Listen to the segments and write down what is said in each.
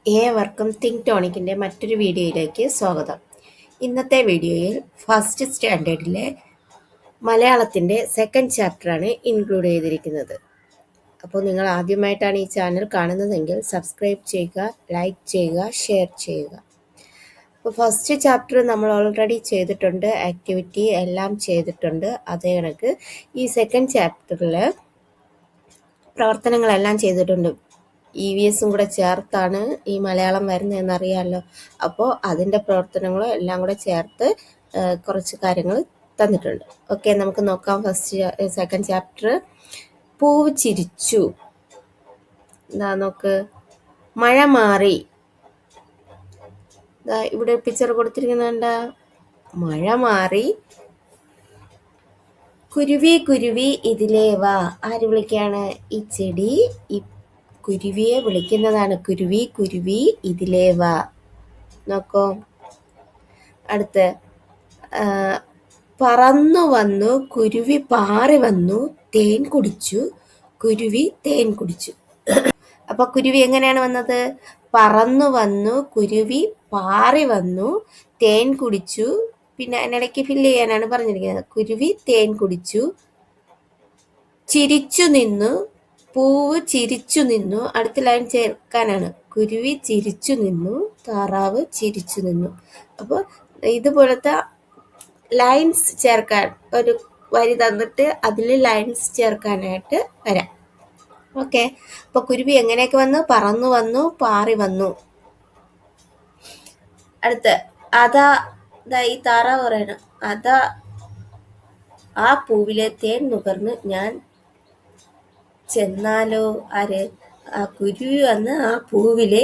ഏവർക്കും തിങ്ക് ടോണിക്കിൻ്റെ മറ്റൊരു വീഡിയോയിലേക്ക് സ്വാഗതം. ഇന്നത്തെ വീഡിയോയിൽ ഫസ്റ്റ് സ്റ്റാൻഡേർഡിലെ മലയാളത്തിൻ്റെ സെക്കൻഡ് ചാപ്റ്ററാണ് ഇൻക്ലൂഡ് ചെയ്തിരിക്കുന്നത്. അപ്പോൾ നിങ്ങൾ ആദ്യമായിട്ടാണ് ഈ ചാനൽ കാണുന്നതെങ്കിൽ സബ്സ്ക്രൈബ് ചെയ്യുക, ലൈക്ക് ചെയ്യുക, ഷെയർ ചെയ്യുക. അപ്പോൾ ഫസ്റ്റ് ചാപ്റ്റർ നമ്മൾ ഓൾറെഡി ചെയ്തിട്ടുണ്ട്, ആക്ടിവിറ്റി എല്ലാം ചെയ്തിട്ടുണ്ട്. അതേ കണക്ക് ഈ സെക്കൻഡ് ചാപ്റ്ററിൽ പ്രവർത്തനങ്ങളെല്ലാം ചെയ്തിട്ടുണ്ട്. EVSും കൂടെ ചേർത്താണ് ഈ മലയാളം വരുന്നതെന്നറിയാമല്ലോ. അപ്പോൾ അതിൻ്റെ പ്രവർത്തനങ്ങളും എല്ലാം കൂടെ ചേർത്ത് കുറച്ച് കാര്യങ്ങൾ തന്നിട്ടുണ്ട്. ഓക്കെ, നമുക്ക് നോക്കാം. സെക്കൻഡ് ചാപ്റ്റർ പൂവ് ചിരിച്ചു. എന്താ നോക്ക്, മഴ മാറി. ഇവിടെ പിക്ചർ കൊടുത്തിരിക്കുന്നുണ്ട്. മഴ മാറി, കുരുവി കുരുവി ഇതിലേ വാ. ആര് വിളിക്കാണ്? ഈ ചെടി ഈ കുരുവിയെ വിളിക്കുന്നതാണ്. കുരുവി കുരുവി ഇതിലേ വാ. നോക്കോ, അടുത്ത് പറന്നു വന്നു കുരുവി പാറി വന്നു തേൻ കുടിച്ചു. കുരുവി തേൻ കുടിച്ചു. അപ്പൊ കുരുവി എങ്ങനെയാണ് വന്നത്? പറന്നു വന്നു, കുരുവി പാറി വന്നു, തേൻ കുടിച്ചു. പിന്നെ അതിനിടയ്ക്ക് ഫില്ല് ചെയ്യാനാണ് പറഞ്ഞിരിക്കുന്നത്. കുരുവി തേൻ കുടിച്ചു, ചിരിച്ചു നിന്നു, പൂവ് ചിരിച്ചു നിന്നു. അടുത്ത ലൈൻ ചേർക്കാനാണ്. കുരുവി ചിരിച്ചു നിന്നു, താറാവ് ചിരിച്ചു നിന്നു. അപ്പോൾ ഇതുപോലത്തെ ലൈൻസ് ചേർക്കാൻ ഒരു വരി തന്നിട്ട് അതിൽ ലൈൻസ് ചേർക്കാനായിട്ട് വരാം. ഓക്കെ, അപ്പൊ കുരുവി എങ്ങനെയൊക്കെ വന്നു? പറന്നു വന്നു, പാറി വന്നു. അടുത്ത് അതാ ഈ താറാവ് പറയണം, അതാ ആ പൂവിലെ തേൻ നുകർന്ന് ഞാൻ ചെന്നാലോ. ആര്? ആ കുരുവി വന്ന് ആ പൂവിലെ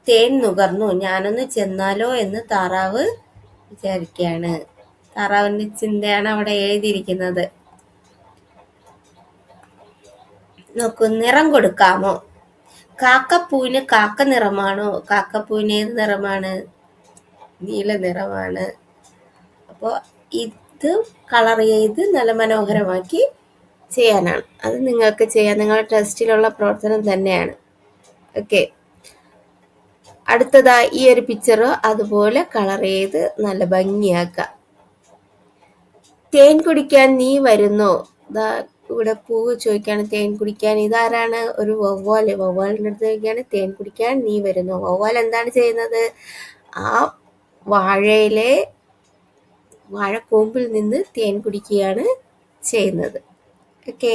തേൻ നുകർന്നു, ഞാനൊന്ന് ചെന്നാലോ എന്ന് താറാവ് വിചാരിക്കുകയാണ്. താറാവിന്റെ ചിന്തയാണ് അവിടെ എഴുതിയിരിക്കുന്നത്. നോക്കൂ, നിറം കൊടുക്കാമോ? കാക്കപ്പൂവിന് കാക്ക നിറമാണോ? കാക്കപ്പൂവിന് ഏത് നിറമാണ്? നീല നിറമാണ്. അപ്പോൾ ഇത് കളർ ചെയ്ത് നല്ല മനോഹരമാക്കി ചെയ്യാനാണ്. അത് നിങ്ങൾക്ക് ചെയ്യാം, നിങ്ങളുടെ ടെസ്റ്റിലുള്ള പ്രവർത്തനം തന്നെയാണ്. ഓക്കെ, അടുത്തതാ ഈ ഒരു പിക്ചർ അതുപോലെ കളർ ചെയ്ത് നല്ല ഭംഗിയാക്കാം. തേൻ കുടിക്കാൻ നീ വരുന്നോ? ഇവിടെ പൂവ് ചോദിക്കാണ് തേൻ കുടിക്കാൻ. ഇതാരാണ്? ഒരു വവ്വാല്. വവ്വാലിൻ്റെ അടുത്ത് ചോദിക്കാണ് തേൻ കുടിക്കാൻ നീ വരുന്നോ. വവ്വാൽ എന്താണ് ചെയ്യുന്നത്? ആ വാഴക്കൊമ്പിൽ നിന്ന് തേൻ കുടിക്കുകയാണ് ചെയ്യുന്നത്. ഓക്കെ,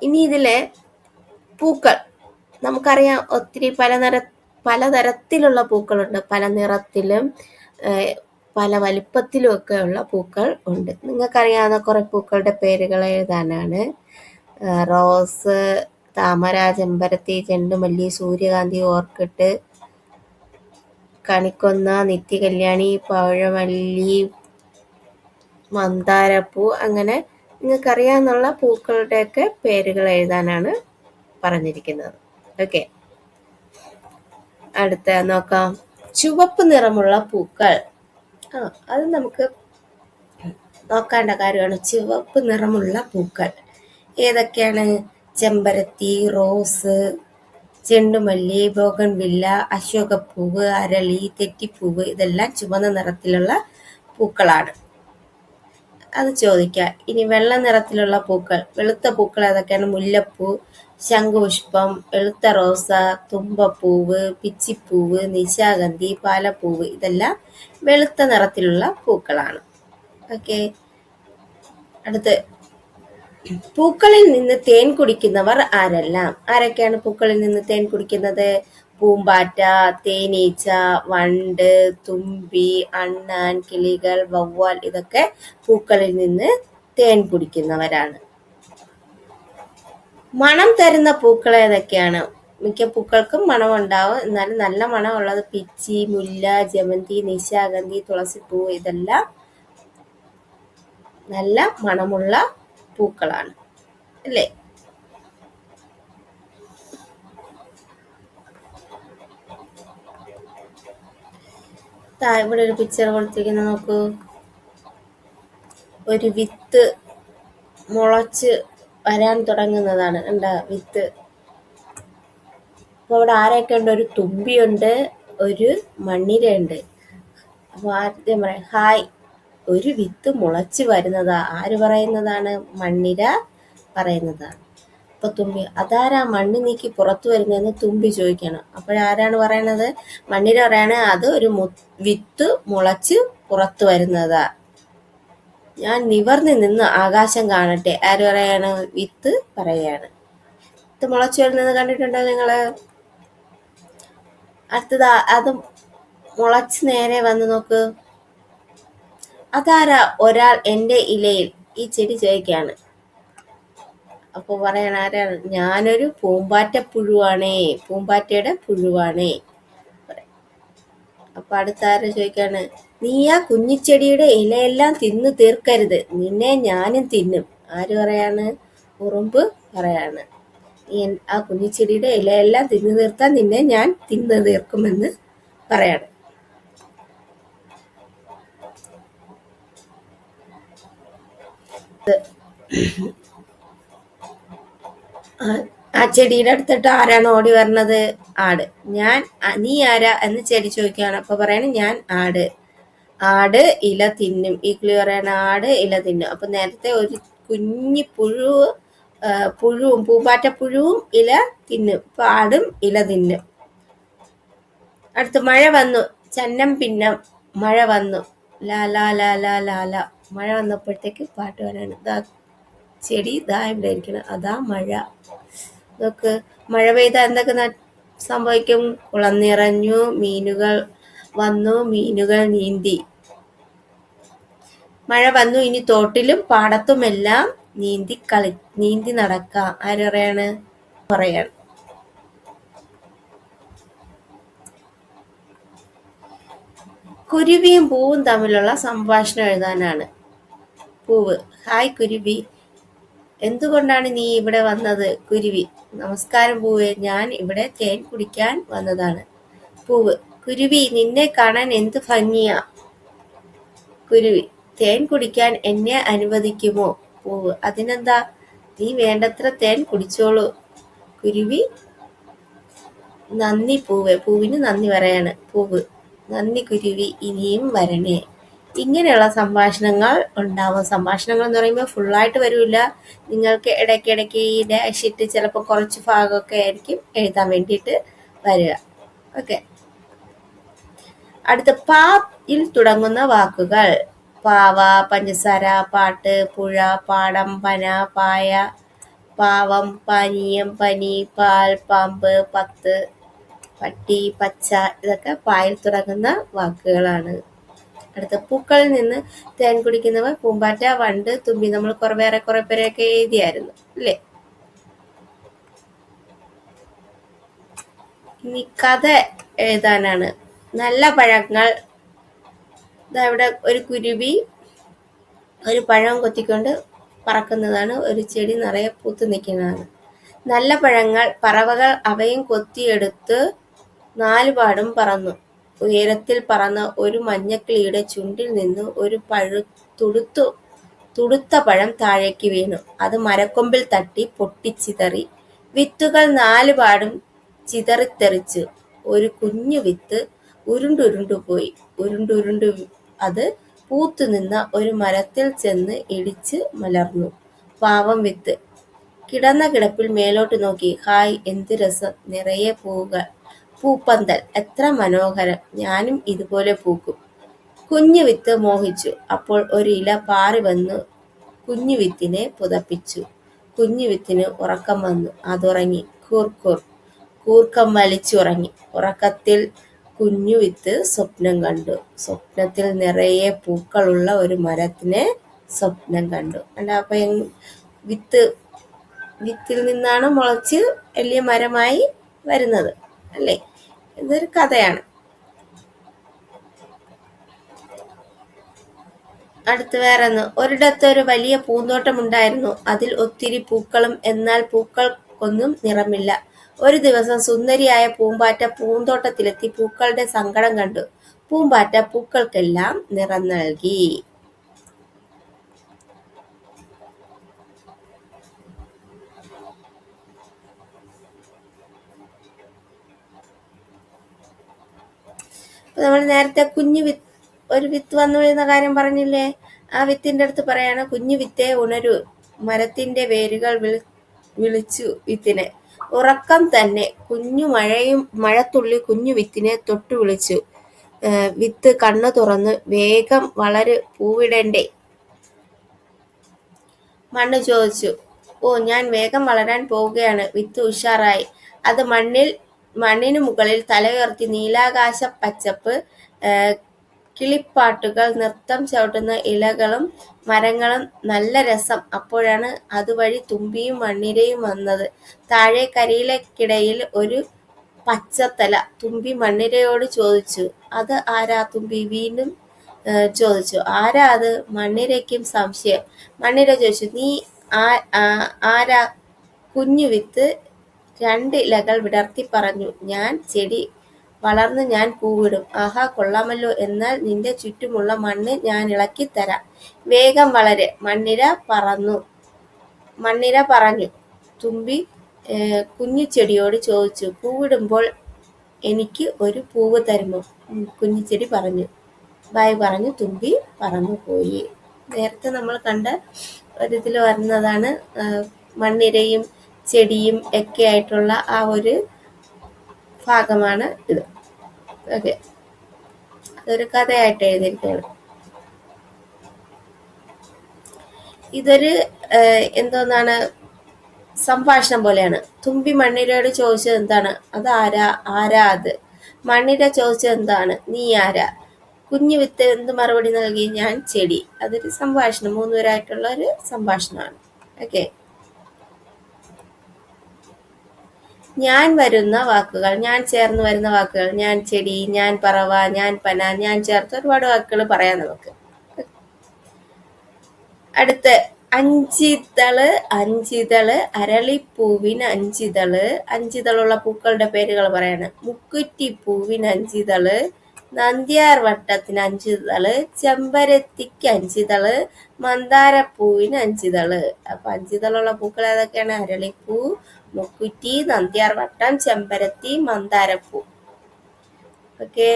ഇനി ഇതിലെ പൂക്കൾ നമുക്കറിയാം. ഒത്തിരി പലതരത്തിലുള്ള പൂക്കളുണ്ട്. പല നിറത്തിലും പല വലിപ്പത്തിലും ഒക്കെ ഉള്ള പൂക്കൾ ഉണ്ട്. നിങ്ങൾക്കറിയാവുന്ന കുറെ പൂക്കളുടെ പേരുകൾ എഴുതാനാണ്. റോസ്, താമര, ചെമ്പരത്തി, ചെണ്ടുമല്ലി, സൂര്യകാന്തി, ഓർക്കിഡ്, കണിക്കൊന്ന, നിത്യകല്യാണി, പഴമല്ലി, മന്ദാരപ്പൂ, അങ്ങനെ നിങ്ങൾക്കറിയാവുന്ന പൂക്കളുടെയൊക്കെ പേരുകൾ എഴുതാനാണ് പറഞ്ഞിരിക്കുന്നത്. ഓക്കെ, അടുത്ത നോക്കാം. ചുവപ്പ് നിറമുള്ള പൂക്കൾ. അത് നമുക്ക് നോക്കേണ്ട കാര്യമാണ്. ചുവപ്പ് നിറമുള്ള പൂക്കൾ ഏതൊക്കെയാണ്? ചെമ്പരത്തി, റോസ്, ചെണ്ടുമല്ലി, ബോഗൺവില്ല, അശോകപ്പൂവ്, അരളി, തെറ്റിപ്പൂവ്, ഇതെല്ലാം ചുവന്ന നിറത്തിലുള്ള പൂക്കളാണ്. അത് ചോദിക്കാം. ഇനി വെള്ള നിറത്തിലുള്ള പൂക്കൾ, വെളുത്ത പൂക്കൾ ഏതൊക്കെയാണ്? മുല്ലപ്പൂ, ശംഖുപുഷ്പം, വെളുത്ത റോസ, തുമ്പപ്പൂവ്, പിച്ചിപ്പൂവ്, നിശാഗന്ധി, പാലപ്പൂവ്, ഇതെല്ലാം വെളുത്ത നിറത്തിലുള്ള പൂക്കളാണ്. ഓക്കെ, അടുത്ത് പൂക്കളിൽ നിന്ന് തേൻ കുടിക്കുന്നവർ ആരെല്ലാം? ആരൊക്കെയാണ് പൂക്കളിൽ നിന്ന് തേൻ കുടിക്കുന്നത്? പൂമ്പാറ്റ, തേനീച്ച, വണ്ട്, തുമ്പി, അണ്ണാൻ, കിളികൾ, വവ്വാൽ, ഇതൊക്കെ പൂക്കളിൽ നിന്ന് തേൻ കുടിക്കുന്നവരാണ്. മണം തരുന്ന പൂക്കൾ ഏതൊക്കെയാണ്? മിക്ക പൂക്കൾക്കും മണമുണ്ടാവും, എന്നാലും നല്ല മണമുള്ളത് പിച്ചി, മുല്ല, ജമന്തി, നിശാഗന്ധി, തുളസിപ്പൂവ്, ഇതെല്ലാം നല്ല മണമുള്ള പൂക്കളാണ് അല്ലേ? ഇവിടെ ഒരു പിക്ചർ കൊടുത്തിരിക്കുന്ന നോക്കൂ. ഒരു വിത്ത് മുളച്ച് വരാൻ തുടങ്ങുന്നതാണ്. എന്താ വിത്ത്? അപ്പോൾ അവിടെ ആരൊക്കെ ഉണ്ട്? ഒരു തുമ്പിയുണ്ട്, ഒരു മണ്ണിരയുണ്ട്. അപ്പോൾ ആദ്യം പറയാം, ഹായ്, ഒരു വിത്ത് മുളച്ച് വരുന്നതാ. ആര് പറയുന്നതാണ്? മണ്ണിര പറയുന്നതാണ്. അപ്പൊ തുമ്പി, അതാരാ മണ്ണ് നീക്കി പുറത്തു വരുന്നതെന്ന് തുമ്പി ചോദിക്കണം. അപ്പോഴാരാണ് പറയണത്? മണ്ണിര പറയാണ്, അത് ഒരു വിത്ത് മുളച്ച് പുറത്തു വരുന്നതാ. ഞാൻ നിവർന്ന് നിന്ന് ആകാശം കാണട്ടെ. ആര് പറയാണ്? വിത്ത് പറയാണ്. വിത്ത് മുളച്ചു വരുന്നത് കണ്ടിട്ടുണ്ടോ നിങ്ങള്? അടുത്തത് അത് മുളച്ച് നേരെ വന്ന് നോക്ക്. അതാരാ ഒരാൾ എൻ്റെ ഇലയിൽ? ഈ ചെടി ചോദിക്കാണ്. അപ്പൊ പറയണ ആരാണ്? ഞാനൊരു പൂമ്പാറ്റപ്പുഴുവാണേ, പൂമ്പാറ്റയുടെ പുഴുവാണേ. അപ്പൊ അടുത്ത ആരെ ചോദിക്കാണ്? നീ ആ കുഞ്ഞിച്ചെടിയുടെ ഇലയെല്ലാം തിന്നു തീർക്കരുത്, നിന്നെ ഞാനും തിന്നും. ആര് പറയാണ്? ഉറുമ്പ് പറയാണ്. നീ ആ കുഞ്ഞിച്ചെടിയുടെ ഇലയെല്ലാം തിന്നു തീർത്താൽ നിന്നെ ഞാൻ തിന്നു തീർക്കുമെന്ന് പറയാണ്. ആ ചെടിയുടെ അടുത്തിട്ട് ആരാണ് ഓടി വരണത്? ആട്. നീ ആരാ എന്ന് ചെടി ചോദിക്കുകയാണ്. അപ്പൊ പറയണ, ഞാൻ ആട്. ആട് ഇല തിന്നും. ഈ കിളി പറയണ, ആട് ഇല തിന്നും. അപ്പൊ നേരത്തെ ഒരു കുഞ്ഞി പുഴുവും പൂമ്പാറ്റപ്പുഴുവും ഇല തിന്നും. ഇപ്പൊ ആടും ഇല തിന്നും. അടുത്ത് മഴ വന്നു, ചന്നം പിന്നം. മഴ വന്നു, ലാ ലാ ലാ ലാ ലാ ലാ. മഴ വന്നപ്പോഴത്തേക്ക് പാട്ട് വരാണ്. ഇതാ ചെടി ഇതാ ഇവിടെ ഇരിക്കണം, അതാ മഴ. നോക്ക്, മഴ പെയ്താൽ എന്തൊക്കെ സംഭവിക്കും? കുളം നിറഞ്ഞു, മീനുകൾ വന്നു, മീനുകൾ നീന്തി. മഴ വന്നു, ഇനി തോട്ടിലും പാടത്തുമെല്ലാം നീന്തി നടക്കാം. ആര് പറയാണ്? പറയാണ്. കുരുവിയും പൂവും തമ്മിലുള്ള സംഭാഷണം എഴുതാനാണ്. പൂവ്, ഹായ് കുരുവി, എന്തുകൊണ്ടാണ് നീ ഇവിടെ വന്നത്? കുരുവി, നമസ്കാരം പൂവേ, ഞാൻ ഇവിടെ തേൻ കുടിക്കാൻ വന്നതാണ്. പൂവ്, കുരുവി, നിന്നെ കാണാൻ എന്ത് ഭംഗിയാ. കുരുവി, തേൻ കുടിക്കാൻ എന്നെ അനുവദിക്കുമോ? പൂവ്, അതിനെന്താ, നീ വേണ്ടത്ര തേൻ കുടിച്ചോളൂ. കുരുവി, നന്ദി പൂവേ. പൂവിന് നന്ദി പറയാണ്. പൂവ്, നന്ദി കുരുവി, ഇനിയും വരണേ. ഇങ്ങനെയുള്ള സംഭാഷണങ്ങൾ ഉണ്ടാവും. സംഭാഷണങ്ങൾ എന്ന് പറയുമ്പോൾ ഫുള്ളായിട്ട് വരില്ല, നിങ്ങൾക്ക് ഇടയ്ക്കിടയ്ക്ക് ഈ ഡാഷ് ഇട്ട് ചിലപ്പോൾ കുറച്ച് ഭാഗമൊക്കെ ആയിരിക്കും എഴുതാൻ വേണ്ടിയിട്ട് വരിക. ഓക്കെ. അടുത്ത പായിൽ തുടങ്ങുന്ന വാക്കുകൾ: പാവ, പഞ്ചസാര, പാട്ട്, പുഴ, പാടം, പന, പായ, പാവം, പാനീയം, പനി, പാൽ, പാമ്പ്, പത്ത്, പട്ടി, പച്ച. ഇതൊക്കെ പായിൽ തുടങ്ങുന്ന വാക്കുകളാണ്. അടുത്ത പൂക്കളിൽ നിന്ന് തേൻ കുടിക്കുന്നവർ പൂമ്പാറ്റ, വണ്ട്, തുമ്പി. നമ്മൾ വേറെ കുറെ പേരെയൊക്കെ എഴുതിയായിരുന്നു അല്ലേ? ഇനി കഥ എഴുതാനാണ്. നല്ല പഴങ്ങൾ. ഇവിടെ ഒരു കുരുവി ഒരു പഴം കൊത്തിക്കൊണ്ട് പറക്കുന്നതാണ്. ഒരു ചെടി നിറയെ പൂത്ത് നിൽക്കുന്നതാണ്. നല്ല പഴങ്ങൾ. പറവകൾ അവയും കൊത്തിയെടുത്ത് നാലുപാടും പറന്നു. ഉയരത്തിൽ പറന്ന ഒരു മഞ്ഞക്കിളിയുടെ ചുണ്ടിൽ നിന്ന് ഒരു തുടുത്ത പഴം താഴേക്ക് വീണു. അത് മരക്കൊമ്പിൽ തട്ടി പൊട്ടിച്ചിതറി. വിത്തുകൾ നാലുപാടും ചിതറിത്തെറിച്ചു. ഒരു കുഞ്ഞു വിത്ത് ഉരുണ്ടുരുണ്ടുപോയി. ഉരുണ്ടുരുണ്ടു അത് പൂത്തുനിന്ന ഒരു മരത്തിൽ ചെന്ന് ഇടിച്ച് മലർന്നു. പാവം വിത്ത് കിടന്ന കിടപ്പിൽ മേലോട്ട് നോക്കി. ഹായ്, എന്ത് രസം, നിറയെ പൂവുകൾ. പൂപ്പന്തൽ, എത്ര മനോഹരം, ഞാനും ഇതുപോലെ പൂക്കും. കുഞ്ഞു വിത്ത് മോഹിച്ചു. അപ്പോൾ ഒരു ഇല പാറി വന്നു കുഞ്ഞു വിത്തിനെ പുതപ്പിച്ചു. കുഞ്ഞു വിത്തിന് ഉറക്കം വന്നു. അതുറങ്ങി. കൂർക്കൂർ. കൂർക്കം വലിച്ചുറങ്ങി. ഉറക്കത്തിൽ കുഞ്ഞു വിത്ത് സ്വപ്നം കണ്ടു. സ്വപ്നത്തിൽ നിറയെ പൂക്കളുള്ള ഒരു മരത്തിനെ സ്വപ്നം കണ്ടു. അപ്പൊ വിത്തിൽ നിന്നാണ് മുളച്ച് വലിയ മരമായി വരുന്നത് അല്ലേ? ഇതൊരു കഥയാണ്. അടുത്ത് വേറൊന്ന്. ഒരിടത്ത് ഒരു വലിയ പൂന്തോട്ടമുണ്ടായിരുന്നു. അതിൽ ഒത്തിരി പൂക്കളും, എന്നാൽ പൂക്കൾക്കൊന്നും നിറമില്ല. ഒരു ദിവസം സുന്ദരിയായ പൂമ്പാറ്റ പൂന്തോട്ടത്തിലെത്തി പൂക്കളുടെ സങ്കടം കണ്ടു. പൂമ്പാറ്റ പൂക്കൾക്കെല്ലാം നിറം നൽകി. നമ്മൾ നേരത്തെ ഒരു വിത്ത് വന്നു വീഴുന്ന കാര്യം പറഞ്ഞില്ലേ, ആ വിത്തിന്റെ അടുത്ത് പറയാണ്, കുഞ്ഞു വിത്തെ ഉണരൂ, മരത്തിന്റെ വേരുകൾ വിളിച്ചു വിത്തിനെ. ഉറക്കം തന്നെ മഴത്തുള്ളി കുഞ്ഞു വിത്തിനെ തൊട്ടു വിളിച്ചു. വിത്ത് കണ്ണു തുറന്നു വേഗം വളര്, പൂവിടണ്ടേ? മണ്ണ് ചോദിച്ചു. ഓ, ഞാൻ വേഗം വളരാൻ പോവുകയാണ്. വിത്ത് ഉഷാറായി. അത് മണ്ണിനു മുകളിൽ തലയുയർത്തി. നീലാകാശ പച്ചപ്പ്, കിളിപ്പാട്ടുകൾ, നൃത്തം ചവിട്ടുന്ന ഇലകളും മരങ്ങളും, നല്ല രസം. അപ്പോഴാണ് അതുവഴി തുമ്പിയും മണ്ണിരയും വന്നത്. താഴെ കരിയിലക്കിടയിൽ ഒരു പച്ചത്തല. തുമ്പി മണ്ണിരയോട് ചോദിച്ചു. അത് ആരാ? തുമ്പി വീണ്ടും ചോദിച്ചു. ആരാ അത്? മണ്ണിരയ്ക്കും സംശയം. മണ്ണിര ചോദിച്ചു, നീ ആരാ? കുഞ്ഞു വിത്ത് രണ്ട് ഇലകൾ വിടർത്തി പറഞ്ഞു. ഞാൻ ചെടി, വളർന്ന് ഞാൻ പൂവിടും. ആഹാ, കൊള്ളാമല്ലോ. എന്നാൽ നിന്റെ ചുറ്റുമുള്ള മണ്ണ് ഞാൻ ഇളക്കി തരാം. വേഗം വളര്. മണ്ണിര പറഞ്ഞു. തുമ്പി കുഞ്ഞു ചെടിയോട് ചോദിച്ചു, പൂവിടുമ്പോൾ എനിക്ക് ഒരു പൂവ് തരുമോ? കുഞ്ഞു ചെടി പറഞ്ഞു. ബൈ പറഞ്ഞു തുമ്പി പറന്നുപോയി. നേരത്തെ നമ്മൾ കണ്ട ഒരിതിൽ വരുന്നതാണ് മണ്ണിരയും ചെടിയും ഒക്കെ ആയിട്ടുള്ള ആ ഒരു ഭാഗമാണ് ഇത്. ഓക്കെ, അതൊരു കഥയായിട്ട് എഴുതിയിരിക്കുകയാണ്. ഇതൊരു എന്തോന്നാണ്, സംഭാഷണം പോലെയാണ്. തുമ്പി മണ്ണിരയോട് ചോദിച്ചത് എന്താണ്? അത് ആരാ അത്? മണ്ണിര ചോദിച്ചത് എന്താണ്? നീ ആരാ? കുഞ്ഞു വിത്ത് എന്ത് മറുപടി നൽകി? ഞാൻ ചെടി. അതൊരു സംഭാഷണം, മൂന്നുപേരായിട്ടുള്ള ഒരു സംഭാഷണമാണ്. ഓക്കെ, ഞാൻ ചേർന്ന് വരുന്ന വാക്കുകൾ. ഞാൻ ചെടി, ഞാൻ പറവ, ഞാൻ പന, ഞാൻ ചേർത്ത് ഒരുപാട് വാക്കുകൾ പറയാം നമുക്ക്. അടുത്ത് അഞ്ചിതള്, അരളിപ്പൂവിന് അഞ്ചിതളുള്ള പൂക്കളുടെ പേരുകൾ പറയാണ്. മുക്കുറ്റിപ്പൂവിന് അഞ്ചിതള്, നന്ദ്യാർ വട്ടത്തിന് അഞ്ചിതള്, ചെമ്പരത്തിക്ക് അഞ്ചിതള്, മന്ദാരപ്പൂവിന് അഞ്ചിതള്. അപ്പൊ അഞ്ചിതളുള്ള പൂക്കൾ ഏതൊക്കെയാണ്? അരളിപ്പൂ, മുക്കുറ്റി, നന്ദ്യാർ വട്ടം, ചെമ്പരത്തി, മന്ദാരപ്പൂ. ഓക്കെ,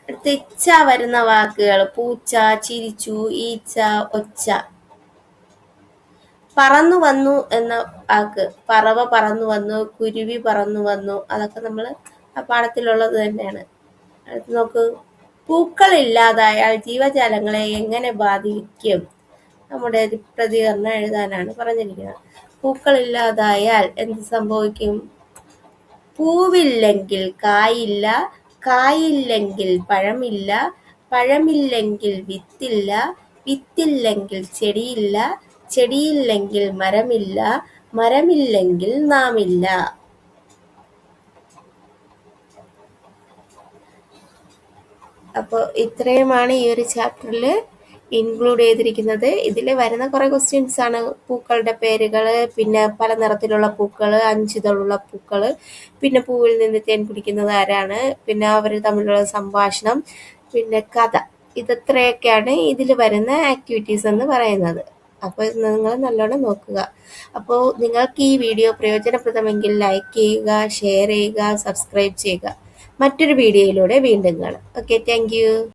അടുത്ത ഇച്ച വരുന്ന വാക്കുകൾ. പൂച്ച, ചിരിച്ചു, ഈച്ച, ഒച്ച. പറന്നു വന്നു എന്ന വാക്ക്. പറവ പറന്നു വന്നു, കുരുവി പറന്നു വന്നു. അതൊക്കെ നമ്മൾ ആ പാഠത്തിലുള്ളത് തന്നെയാണ്. അടുത്ത് നോക്കൂ. പൂക്കൾ ഇല്ലാതായാൽ ജീവജാലങ്ങളെ എങ്ങനെ ബാധിക്കും? നമ്മുടെ പ്രതികരണം എഴുതാനാണ് പറഞ്ഞിരിക്കുന്നത്. പൂക്കൾ ഇല്ലാതായാൽ എന്ത് സംഭവിക്കും? പൂവില്ലെങ്കിൽ കായില്ല, കായില്ലെങ്കിൽ പഴമില്ല, പഴമില്ലെങ്കിൽ വിത്തില്ല, വിത്തില്ലെങ്കിൽ ചെടിയില്ല, ചെടിയില്ലെങ്കിൽ മരമില്ല, മരമില്ലെങ്കിൽ നാമില്ല. അപ്പോൾ ഇത്രയുമാണ് ഈ ഒരു ചാപ്റ്ററിൽ ഇൻക്ലൂഡ് ചെയ്തിരിക്കുന്നത്. ഇതിൽ വരുന്ന കുറേ ക്വസ്റ്റ്യൻസ് ആണ്. പൂക്കളുടെ പേരുകൾ, പിന്നെ പല നിറത്തിലുള്ള പൂക്കൾ, അഞ്ചിതളുള്ള പൂക്കൾ, പിന്നെ പൂവിൽ നിന്ന് തേൻ കുടിക്കുന്നത് ആരാണ്, പിന്നെ അവർ തമ്മിലുള്ള സംഭാഷണം, പിന്നെ കഥ. ഇതത്രയൊക്കെയാണ് ഇതിൽ വരുന്ന ആക്ടിവിറ്റീസ് എന്ന് പറയുന്നത്. അപ്പോൾ നിങ്ങൾ നല്ലോണം നോക്കുക. അപ്പോൾ നിങ്ങൾക്ക് ഈ വീഡിയോ പ്രയോജനപ്രദമെങ്കിൽ ലൈക്ക് ചെയ്യുക, ഷെയർ ചെയ്യുക, സബ്സ്ക്രൈബ് ചെയ്യുക. മറ്റൊരു വീഡിയോയിലൂടെ വീണ്ടും കാണാം. Okay, thank you.